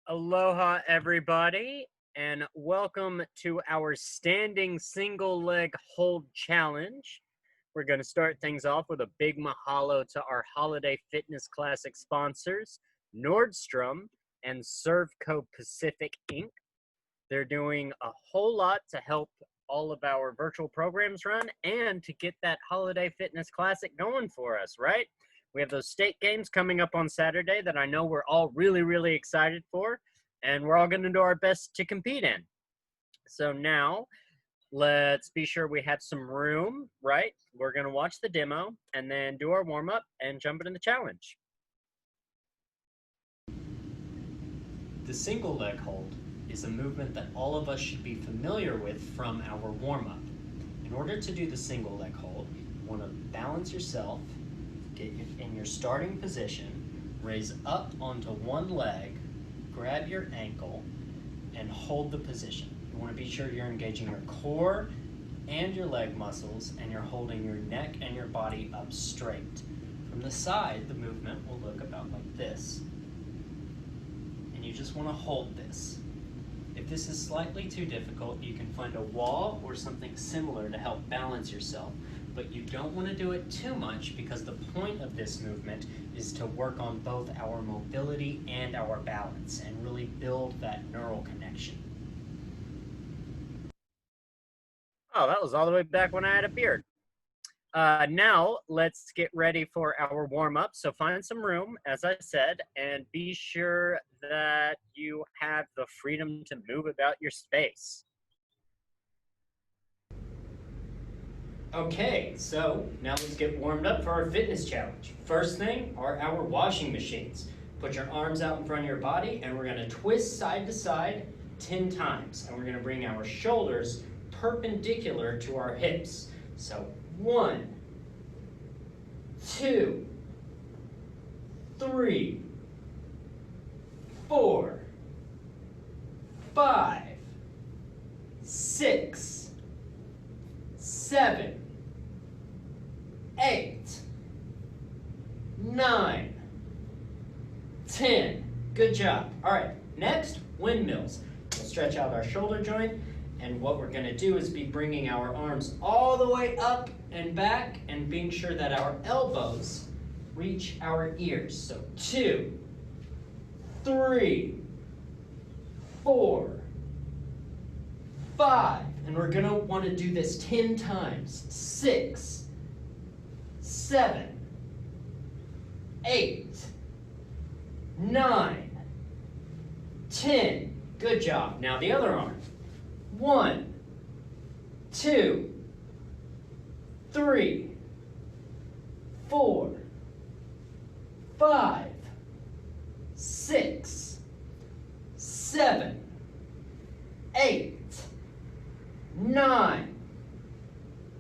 Aloha, everybody, and welcome to our standing single leg hold challenge. We're going to start things off with a big mahalo to our Holiday Fitness Classic sponsors, Nordstrom and Servco Pacific Inc. They're doing a whole lot to help all of our virtual programs run and to get that Holiday Fitness Classic going for us, right? We have those state games coming up on Saturday that I know we're all really excited for, and we're all going to do our best to compete in. So now, let's be sure we have some room, right? We're going to watch the demo and then do our warm-up and jump into the challenge. The single leg hold is a movement that all of us should be familiar with from our warm-up. In order to do the single leg hold, you want to balance yourself, get in your starting position, raise up onto one leg, grab your ankle, and hold the position. You want to be sure you're engaging your core and your leg muscles, and you're holding your neck and your body up straight. From the side, the movement will look about like this. And you just want to hold this. If this is slightly too difficult, you can find a wall or something similar to help balance yourself. But you don't want to do it too much because the point of this movement is to work on both our mobility and our balance and really build that neural connection. Oh, that was all the way back when I had a beard. Now, let's get ready for our warm-up. So find some room, as I said, and be sure that you have the freedom to move about your space. Okay, so now let's get warmed up for our fitness challenge. First thing are our washing machines. Put your arms out in front of your body, and we're going to twist side to side 10 times. And we're going to bring our shoulders perpendicular to our hips. So 1, 2, 3, 4, 5, 6, 7, 8, 9, 10. Good job. All right, next, windmills. We'll stretch out our shoulder joint, and what we're going to do is be bringing our arms all the way up and back and being sure that our elbows reach our ears. So 2, 3, 4, 5, and we're going to want to do this 10 times. 6, 7, 8, 9, 10. Good job. Now the other arm. 1, 2, 3, 4, 5, 6, 7, 8, 9,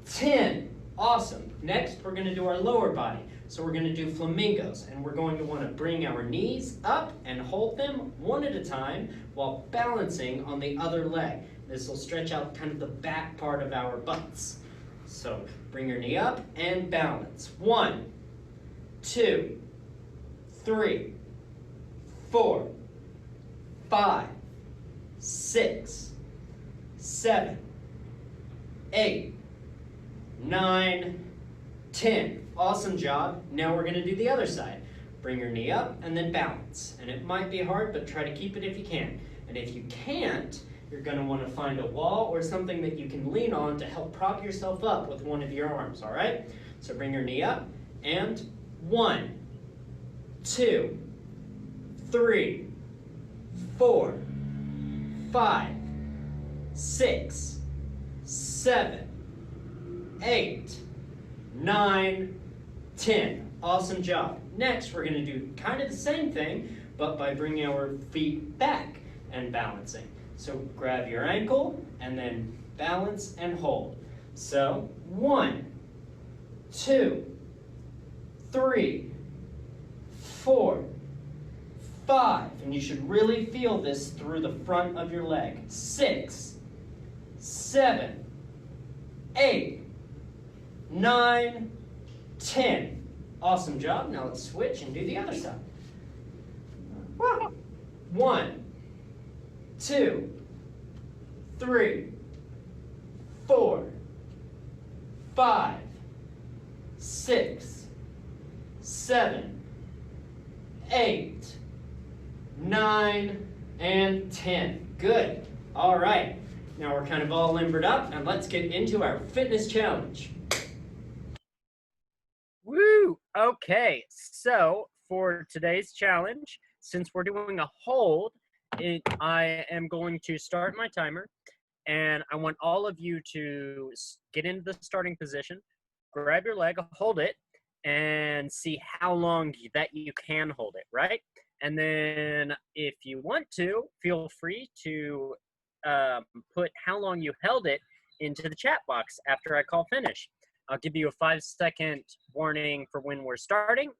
10. Awesome. Next, we're going to do our lower body. So we're going to do flamingos, and we're going to want to bring our knees up and hold them one at a time while balancing on the other leg. This will stretch out kind of the back part of our butts. So bring your knee up and balance. 1, 2, 3, 4, 5, 6, 7, 8, 9, 10. Awesome job. Now we're going to do the other side. Bring your knee up and then balance. And it might be hard, but try to keep it if you can. And if you can't, you're going to want to find a wall or something that you can lean on to help prop yourself up with one of your arms, all right? So bring your knee up and 1, 2, 3, 4, 5, 6, 7, 8, 9, 10. Awesome job. Next, we're going to do kind of the same thing, but by bringing our feet back and balancing. So grab your ankle and then balance and hold. So 1, 2, 3, 4, 5, and you should really feel this through the front of your leg. 6, 7, 8, 9, 10. Awesome job. Now let's switch and do the other side. 1, 2, 3, 4, 5, 6, 7, 8, 9, and 10. Good. All right. Now we're kind of all limbered up, and let's get into our fitness challenge. Woo! Okay, so for today's challenge, since we're doing a hold, I am going to start my timer, and I want all of you to get into the starting position, grab your leg, hold it, and see how long that you can hold it, right? And then if you want to, feel free to put how long you held it into the chat box after I call finish. I'll give you a 5-second warning for when we're starting,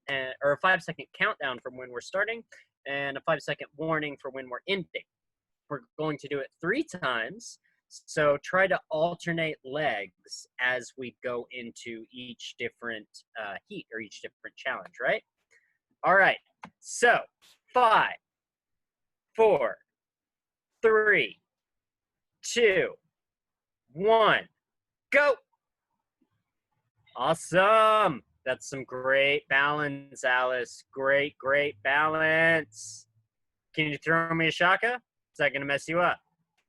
or a 5-second countdown from when we're starting, and a 5-second warning for when we're ending. We're going to do it 3 times, so try to alternate legs as we go into each different heat or each different challenge, right? All right, so 5, 4, 3, 2, 1, go! Awesome. That's some great balance, Alice. Great balance. Can you throw me a shaka? Is that going to mess you up?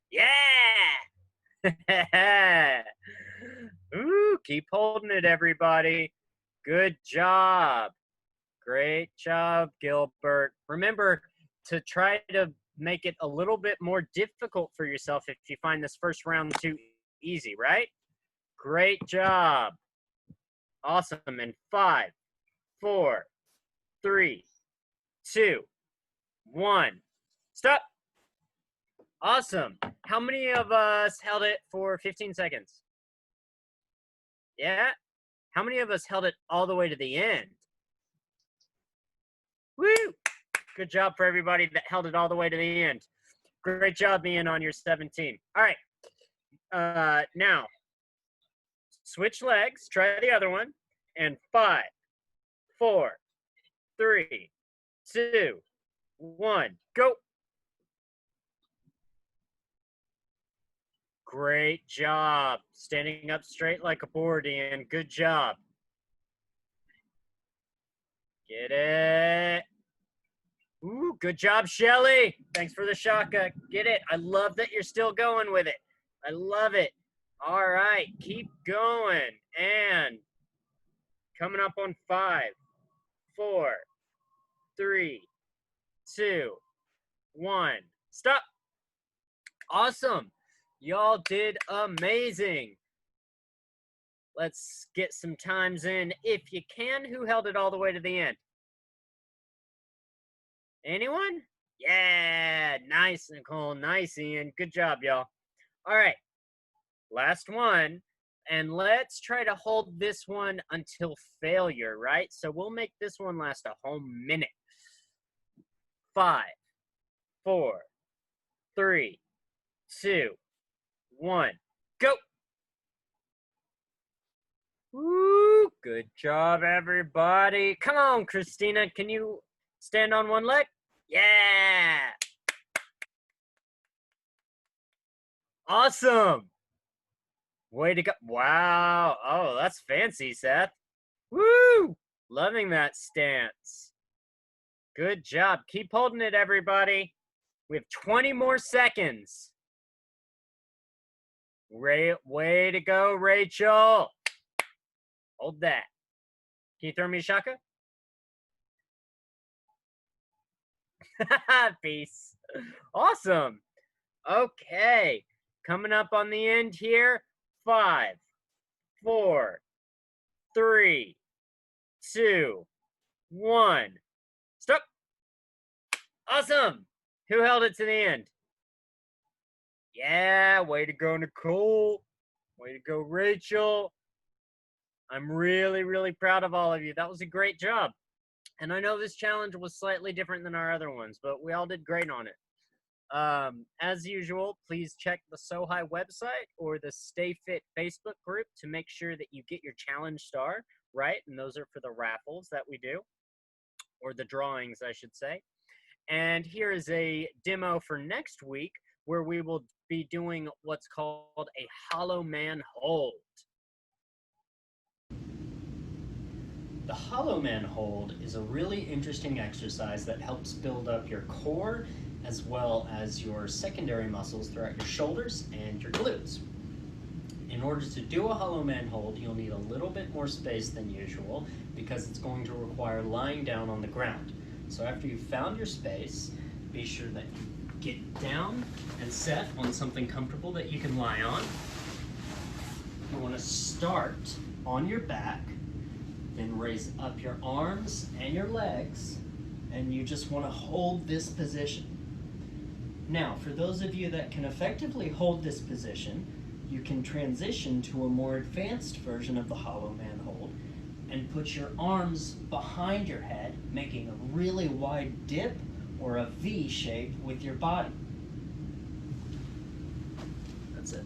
Yeah! Ooh, keep holding it, everybody. Good job. Great job, Gilbert. Remember to try to make it a little bit more difficult for yourself if you find this first round too easy, right? Great job. Awesome. And 5, 4, 3, 2, 1. Stop. Awesome. How many of us held it for 15 seconds? Yeah? How many of us held it all the way to the end? Woo! Good job for everybody that held it all the way to the end. Great job, Ian, on your 17. All right. Now, switch legs. Try the other one. And 5, 4, 3, 2, 1. Go. Great job. Standing up straight like a board, Ian. Good job. Get it. Ooh, good job, Shelly. Thanks for the shaka. Get it. I love that you're still going with it. I love it. All right, keep going. And coming up on 5, 4, 3, 2, 1. Stop. Awesome. Y'all did amazing. Let's get some times in if you can. Who held it all the way to the end? Anyone? Yeah, nice, Nicole. Nice, Ian. Good job, y'all. All right, last one. And let's try to hold this one until failure, right? So we'll make this one last a whole minute. 5, 4, 3, 2, 1, go. Woo, good job, everybody. Come on, Christina. Can you stand on one leg? Yeah. Awesome. Way to go. Wow. Oh, that's fancy, Seth. Woo. Loving that stance. Good job. Keep holding it, everybody. We have 20 more seconds. Way to go, Rachel. Hold that. Can you throw me a shaka? Peace. Awesome. Okay. Coming up on the end here. 5, 4, 3, 2, 1. Stop. Awesome. Who held it to the end? Yeah, way to go, Nicole. Way to go, Rachel. I'm really proud of all of you. That was a great job. And I know this challenge was slightly different than our other ones, but we all did great on it. As usual, please check the SOHI website or the Stay Fit Facebook group to make sure that you get your challenge star, right? And those are for the raffles that we do, or the drawings, I should say. And here is a demo for next week where we will be doing what's called a hollow man hold. The hollow man hold is a really interesting exercise that helps build up your core as well as your secondary muscles throughout your shoulders and your glutes. In order to do a hollow man hold, you'll need a little bit more space than usual because it's going to require lying down on the ground. So after you've found your space, be sure that you get down and set on something comfortable that you can lie on. You want to start on your back, then raise up your arms and your legs, and you just want to hold this position. Now, for those of you that can effectively hold this position, you can transition to a more advanced version of the hollow man hold and put your arms behind your head, making a really wide dip or a V shape with your body. That's it.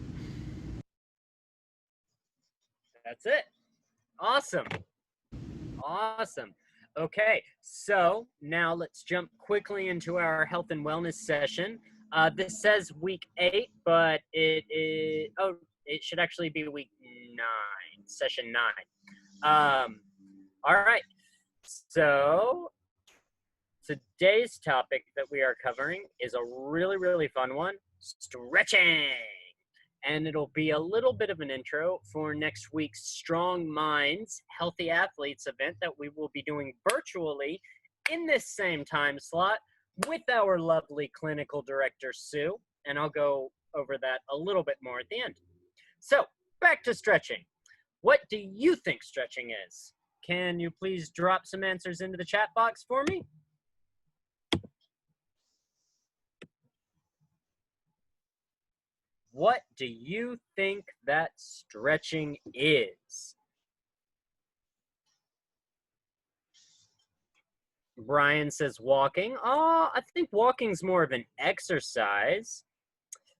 That's it. Awesome. Awesome. Okay, so now let's jump quickly into our health and wellness session. This says week 8, but it should actually be week 9, session 9. All right, so today's topic that we are covering is a really, really fun one, stretching. And it'll be a little bit of an intro for next week's Strong Minds Healthy Athletes event that we will be doing virtually in this same time slot with our lovely clinical director, Sue. And I'll go over that a little bit more at the end. So, back to stretching. What do you think stretching is? Can you please drop some answers into the chat box for me? What do you think that stretching is? Brian says walking. Oh, I think walking's more of an exercise.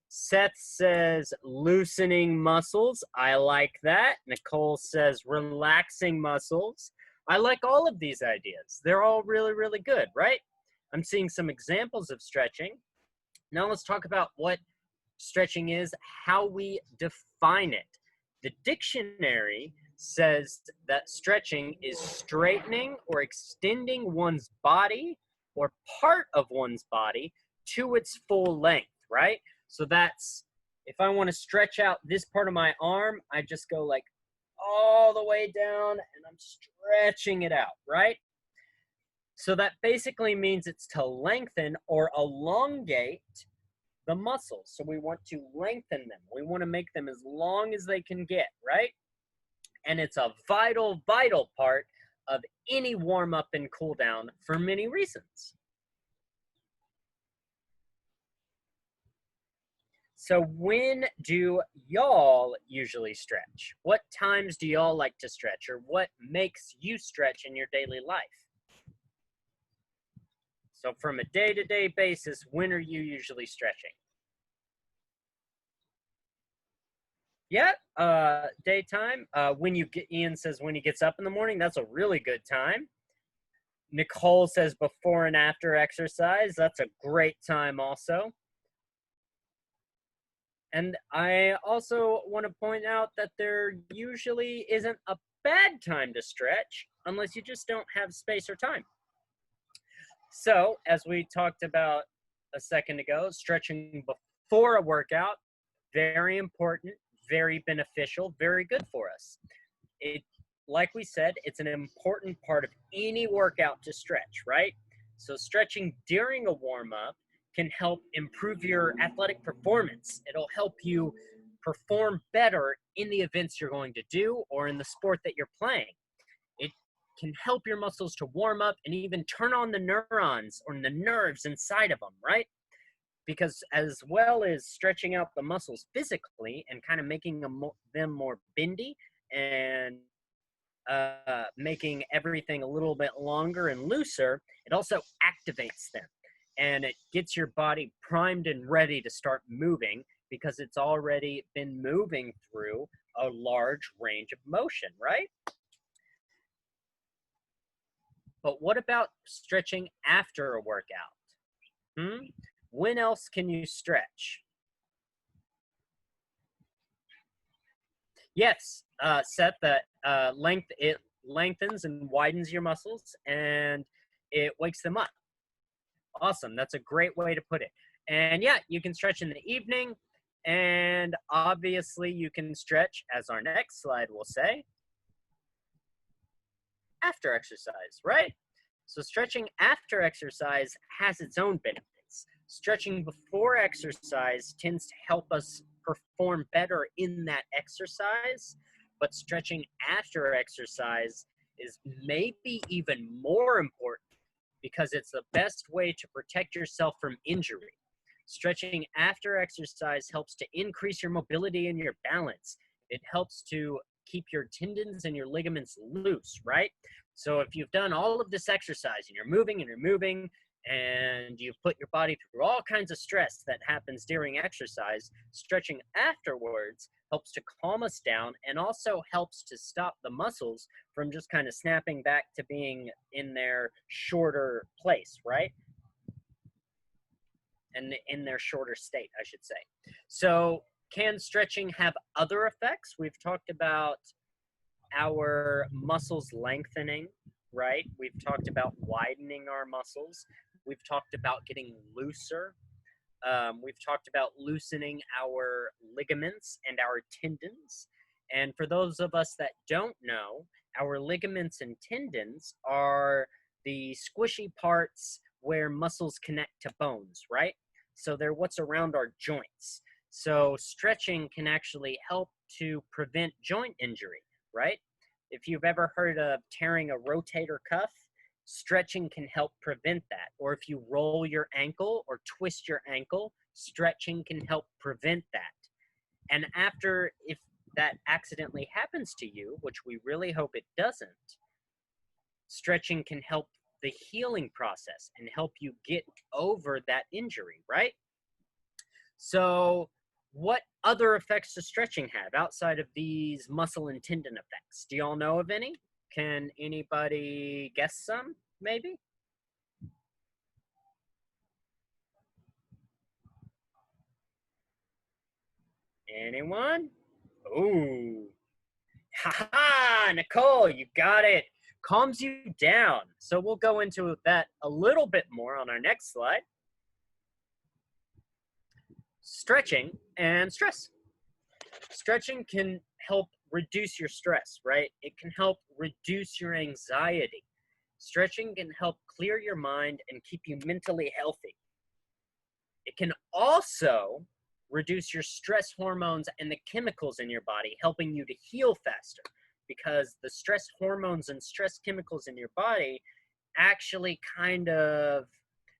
Seth says loosening muscles. I like that. Nicole says relaxing muscles. I like all of these ideas. They're all really, really good, right? I'm seeing some examples of stretching. Now let's talk about what stretching is, how we define it. The dictionary says that stretching is straightening or extending one's body or part of one's body to its full length, right? So that's, if I want to stretch out this part of my arm, I just go like all the way down and I'm stretching it out, right? So that basically means it's to lengthen or elongate the muscles. So we want to lengthen them. We want to make them as long as they can get, right? And it's a vital, vital part of any warm up and cool down for many reasons. So when do y'all usually stretch? What times do y'all like to stretch, or what makes you stretch in your daily life? So from a day-to-day basis, when are you usually stretching? Yeah, daytime. Ian says when he gets up in the morning, that's a really good time. Nicole says before and after exercise. That's a great time also. And I also want to point out that there usually isn't a bad time to stretch unless you just don't have space or time. So, as we talked about a second ago, stretching before a workout, very important, very beneficial, very good for us. Like we said, it's an important part of any workout to stretch, right? So stretching during a warm-up can help improve your athletic performance. It'll help you perform better in the events you're going to do or in the sport that you're playing. It can help your muscles to warm up and even turn on the neurons or the nerves inside of them, right? Because as well as stretching out the muscles physically and kind of making them more bendy and making everything a little bit longer and looser, it also activates them. And it gets your body primed and ready to start moving because it's already been moving through a large range of motion, right? But what about stretching after a workout? When else can you stretch? Yes, Seth, that it lengthens and widens your muscles, and it wakes them up. Awesome. That's a great way to put it. And yeah, you can stretch in the evening, and obviously you can stretch, as our next slide will say, after exercise, right? So stretching after exercise has its own benefits. Stretching before exercise tends to help us perform better in that exercise, but stretching after exercise is maybe even more important because it's the best way to protect yourself from injury. Stretching after exercise helps to increase your mobility and your balance. It helps to keep your tendons and your ligaments loose, right? So if you've done all of this exercise and you're moving and you've put your body through all kinds of stress that happens during exercise, stretching afterwards helps to calm us down and also helps to stop the muscles from just kind of snapping back to being in their shorter place, right? And in their shorter state, I should say. So can stretching have other effects? We've talked about our muscles lengthening, right? We've talked about widening our muscles. We've talked about getting looser. We've talked about loosening our ligaments and our tendons. And for those of us that don't know, our ligaments and tendons are the squishy parts where muscles connect to bones, right? So they're what's around our joints. So stretching can actually help to prevent joint injury, right? If you've ever heard of tearing a rotator cuff, stretching can help prevent that. Or if you roll your ankle or twist your ankle, stretching can help prevent that. And after, if that accidentally happens to you, which we really hope it doesn't, stretching can help the healing process and help you get over that injury, right? So what other effects does stretching have outside of these muscle and tendon effects? Do y'all know of any? Can anybody guess some, maybe? Anyone? Ooh. Ha-ha! Nicole, you got it. Calms you down. So we'll go into that a little bit more on our next slide. Stretching and stress. Stretching can help reduce your stress, right? It can help reduce your anxiety. Stretching can help clear your mind and keep you mentally healthy. It can also reduce your stress hormones and the chemicals in your body, helping you to heal faster, because the stress hormones and stress chemicals in your body actually kind of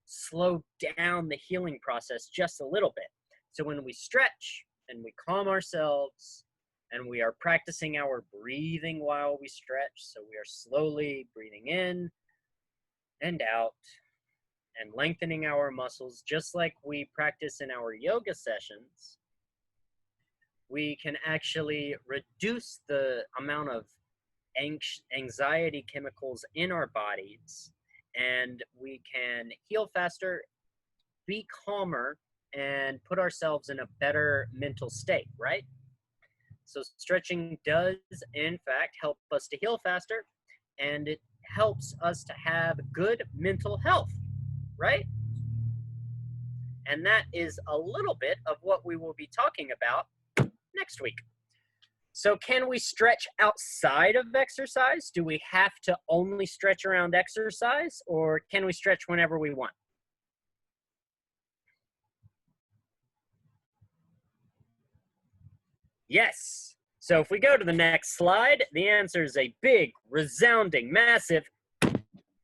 slow down the healing process just a little bit. So when we stretch and we calm ourselves and we are practicing our breathing while we stretch, so we are slowly breathing in and out and lengthening our muscles, just like we practice in our yoga sessions, we can actually reduce the amount of anxiety chemicals in our bodies, and we can heal faster, be calmer, and put ourselves in a better mental state, right? So stretching does, in fact, help us to heal faster, and it helps us to have good mental health, right? And that is a little bit of what we will be talking about next week. So can we stretch outside of exercise? Do we have to only stretch around exercise, or can we stretch whenever we want? Yes. So if we go to the next slide, the answer is a big, resounding, massive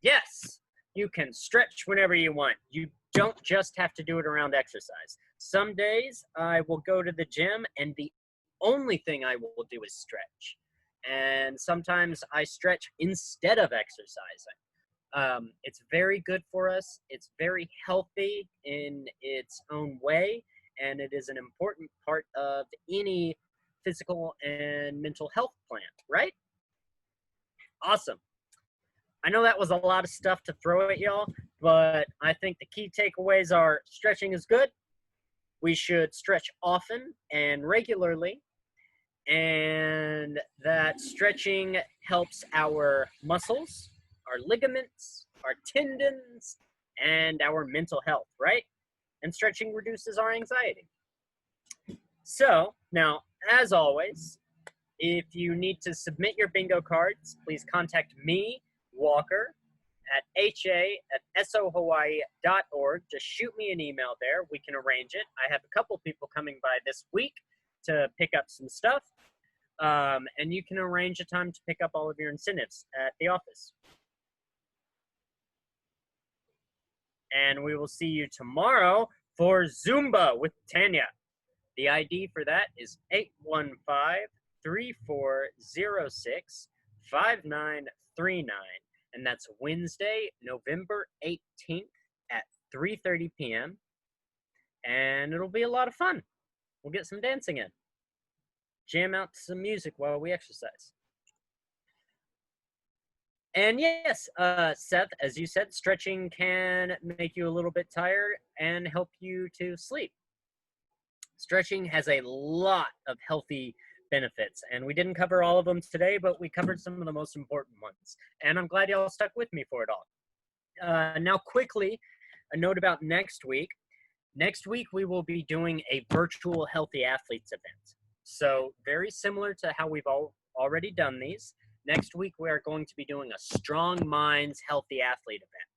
yes. You can stretch whenever you want. You don't just have to do it around exercise. Some days I will go to the gym and the only thing I will do is stretch. And sometimes I stretch instead of exercising. It's very good for us. It's very healthy in its own way. And it is an important part of any physical and mental health plan, right? Awesome. I know that was a lot of stuff to throw at y'all, but I think the key takeaways are stretching is good. We should stretch often and regularly, and that stretching helps our muscles, our ligaments, our tendons, and our mental health, right? And stretching reduces our anxiety. So, now, as always, if you need to submit your bingo cards, please contact me, Walker, at ha@sohawaii.org. Just shoot me an email there. We can arrange it. I have a couple people coming by this week to pick up some stuff. And you can arrange a time to pick up all of your incentives at the office. And we will see you tomorrow for Zumba with Tanya. The ID for that is 815-3406-5939. And that's Wednesday, November 18th at 3:30 p.m. And it'll be a lot of fun. We'll get some dancing in. Jam out to some music while we exercise. And yes, Seth, as you said, stretching can make you a little bit tired and help you to sleep. Stretching has a lot of healthy benefits, and we didn't cover all of them today, but we covered some of the most important ones. And I'm glad y'all stuck with me for it all. Now, quickly, a note about next week. Next week, we will be doing a virtual Healthy Athletes event. So very similar to how we've already done these. Next week, we are going to be doing a Strong Minds Healthy Athlete event.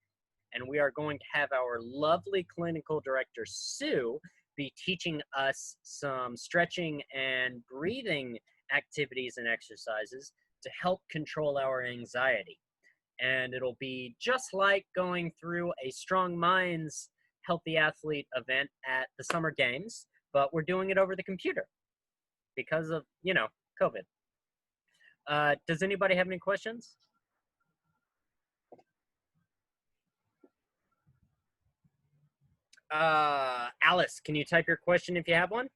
And we are going to have our lovely clinical director, Sue, be teaching us some stretching and breathing activities and exercises to help control our anxiety. And it'll be just like going through a Strong Minds Healthy Athlete event at the Summer Games, but we're doing it over the computer because of, COVID. Does anybody have any questions? Alice, can you type your question if you have one?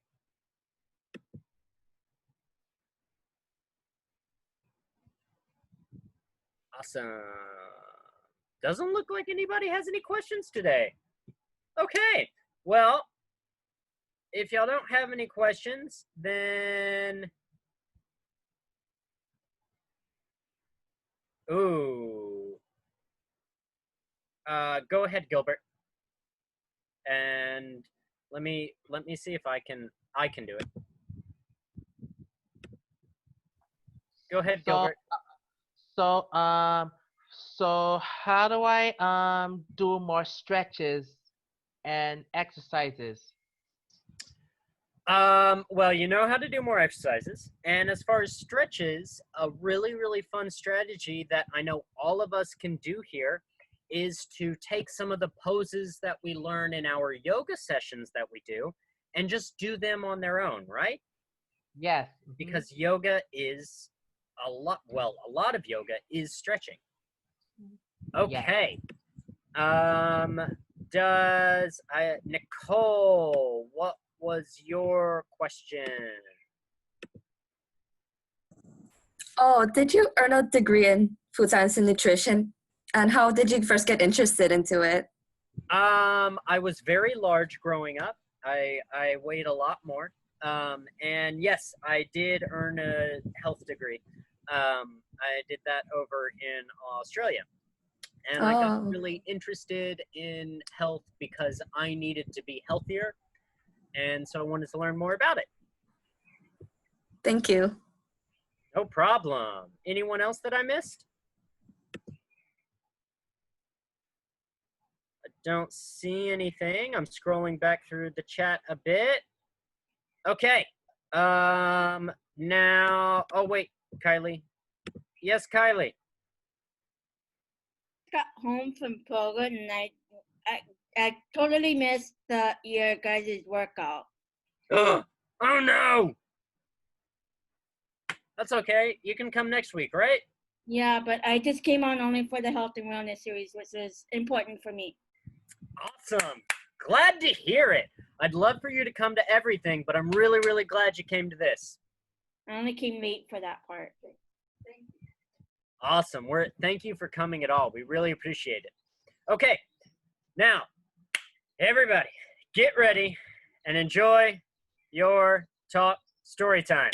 Awesome. Doesn't look like anybody has any questions today. Okay, well, if y'all don't have any questions, then... Ooh. Go ahead, Gilbert. And let me see if I can do it. Go ahead, Gilbert. So how do I do more stretches and exercises? Well, you know how to do more exercises. And as far as stretches, a really, really fun strategy that I know all of us can do here is to take some of the poses that we learn in our yoga sessions that we do and just do them on their own, right? Yes. Because yoga is a lot of yoga is stretching. Okay. Yes. Nicole, what was your question? Oh, did you earn a degree in food science and nutrition? And how did you first get interested into it? I was very large growing up. I weighed a lot more. And yes, I did earn a health degree. I did that over in Australia. And I got really interested in health because I needed to be healthier. And so I wanted to learn more about it. Thank you. No problem. Anyone else that I missed? I don't see anything. I'm scrolling back through the chat a bit. Okay. Now, oh wait, Kylie. Yes, Kylie. Got home from Poland and I totally missed your guys' workout. Oh no! That's okay. You can come next week, right? Yeah, but I just came on only for the health and wellness series, which is important for me. Awesome. Glad to hear it. I'd love for you to come to everything, but I'm really, really glad you came to this. I only came late for that part. Awesome. Thank you for coming at all. We really appreciate it. Okay. Now, everybody, get ready and enjoy your talk story time.